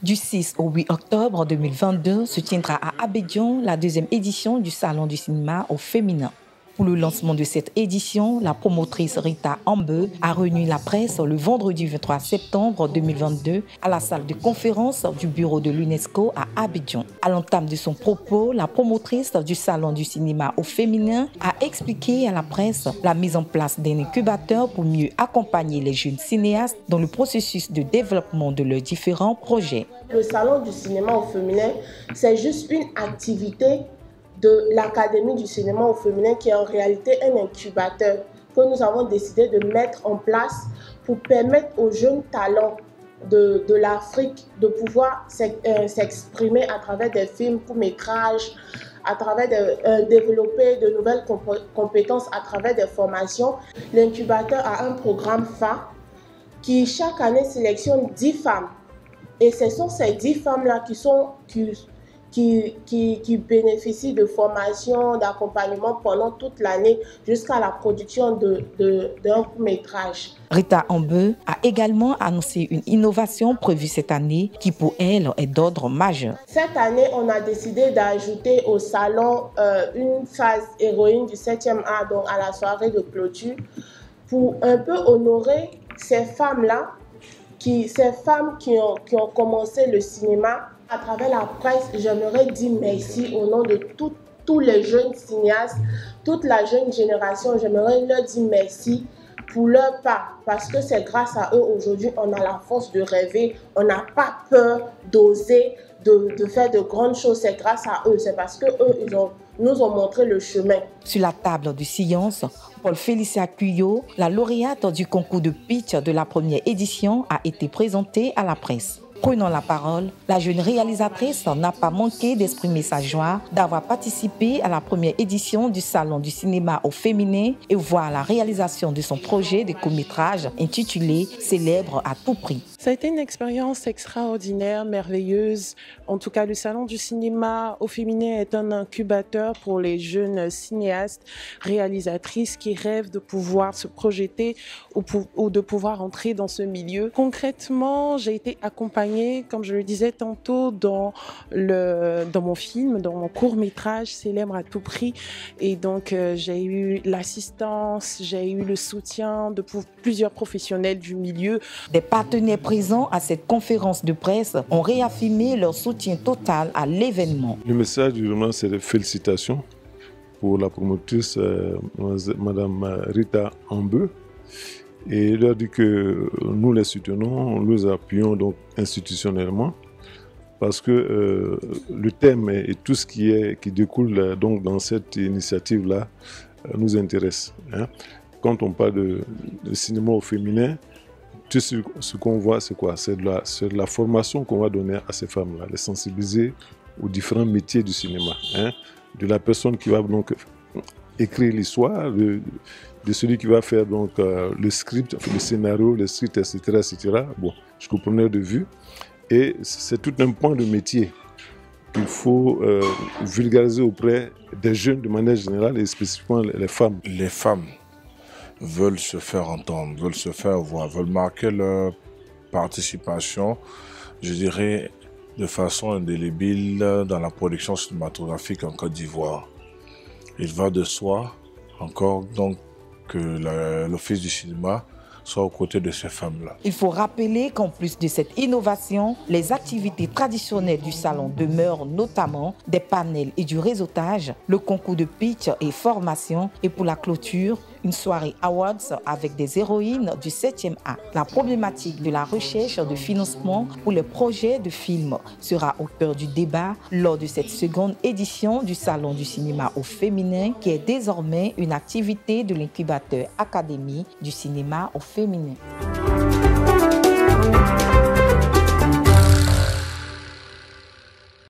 Du 6 au 8 octobre 2022 se tiendra à Abidjan la deuxième édition du Salon du cinéma au féminin. Pour le lancement de cette édition, la promotrice Rita Ambeu a réuni la presse le vendredi 23 septembre 2022 à la salle de conférence du bureau de l'UNESCO à Abidjan. À l'entame de son propos, la promotrice du Salon du cinéma au féminin a expliqué à la presse la mise en place d'un incubateur pour mieux accompagner les jeunes cinéastes dans le processus de développement de leurs différents projets. Le Salon du cinéma au féminin, c'est juste une activité de l'Académie du cinéma au féminin qui est en réalité un incubateur que nous avons décidé de mettre en place pour permettre aux jeunes talents de l'Afrique de pouvoir s'exprimer à travers des films, courts-métrages, à travers développer de nouvelles compétences à travers des formations. L'incubateur a un programme phare qui chaque année sélectionne 10 femmes. Et ce sont ces 10 femmes-là qui bénéficient de formations, d'accompagnement pendant toute l'année jusqu'à la production d'un court-métrage. Rita Ambeu a également annoncé une innovation prévue cette année qui pour elle est d'ordre majeur. Cette année, on a décidé d'ajouter au salon une phase héroïne du 7e art, donc à la soirée de clôture, pour un peu honorer ces femmes-là, ces femmes qui ont commencé le cinéma. À travers la presse, j'aimerais dire merci au nom de tous les jeunes cinéastes, toute la jeune génération. J'aimerais leur dire merci pour leur part, parce que c'est grâce à eux aujourd'hui on a la force de rêver, on n'a pas peur d'oser, de faire de grandes choses. C'est grâce à eux, c'est parce que eux nous ont montré le chemin. Sur la table de science, Paul Félicia Cuyot, la lauréate du concours de pitch de la première édition, a été présentée à la presse. Prenant la parole, la jeune réalisatrice n'a pas manqué d'exprimer sa joie d'avoir participé à la première édition du Salon du cinéma au féminin et voir la réalisation de son projet de court-métrage intitulé « Célèbre à tout prix ». Ça a été une expérience extraordinaire, merveilleuse. En tout cas, le Salon du cinéma au féminin est un incubateur pour les jeunes cinéastes, réalisatrices qui rêvent de pouvoir se projeter ou de pouvoir entrer dans ce milieu. Concrètement, j'ai été accompagnée, comme je le disais tantôt, dans mon film, dans mon court-métrage Célèbre à tout prix. Et donc, j'ai eu l'assistance, j'ai eu le soutien de plusieurs professionnels du milieu. Des partenaires présents à cette conférence de presse ont réaffirmé leur soutien total à l'événement. Le message du roman, c'est de félicitations pour la promotrice Madame Rita Ambeu. Et il leur dit que nous les soutenons, nous les appuyons donc institutionnellement parce que le thème et tout ce qui découle donc dans cette initiative-là nous intéresse. Quand on parle de cinéma au féminin, tout ce qu'on voit, c'est quoi? C'est de la formation qu'on va donner à ces femmes-là, les sensibiliser aux différents métiers du cinéma. De la personne qui va donc écrire l'histoire, de celui qui va faire donc le script, le scénario, le script, etc., etc. Bon, jusqu'au preneur de vue. Et c'est tout un point de métier qu'il faut vulgariser auprès des jeunes de manière générale et spécifiquement les femmes. Les femmes veulent se faire entendre, veulent se faire voir, veulent marquer leur participation, je dirais, de façon indélébile dans la production cinématographique en Côte d'Ivoire. Il va de soi, encore donc, que l'Office du cinéma soit aux côtés de ces femmes-là. Il faut rappeler qu'en plus de cette innovation, les activités traditionnelles du salon demeurent notamment des panels et du réseautage, le concours de pitch et formation et pour la clôture, une soirée awards avec des héroïnes du 7e art. La problématique de la recherche de financement pour les projets de films sera au cœur du débat lors de cette seconde édition du Salon du cinéma au féminin qui est désormais une activité de l'incubateur Académie du cinéma au féminin.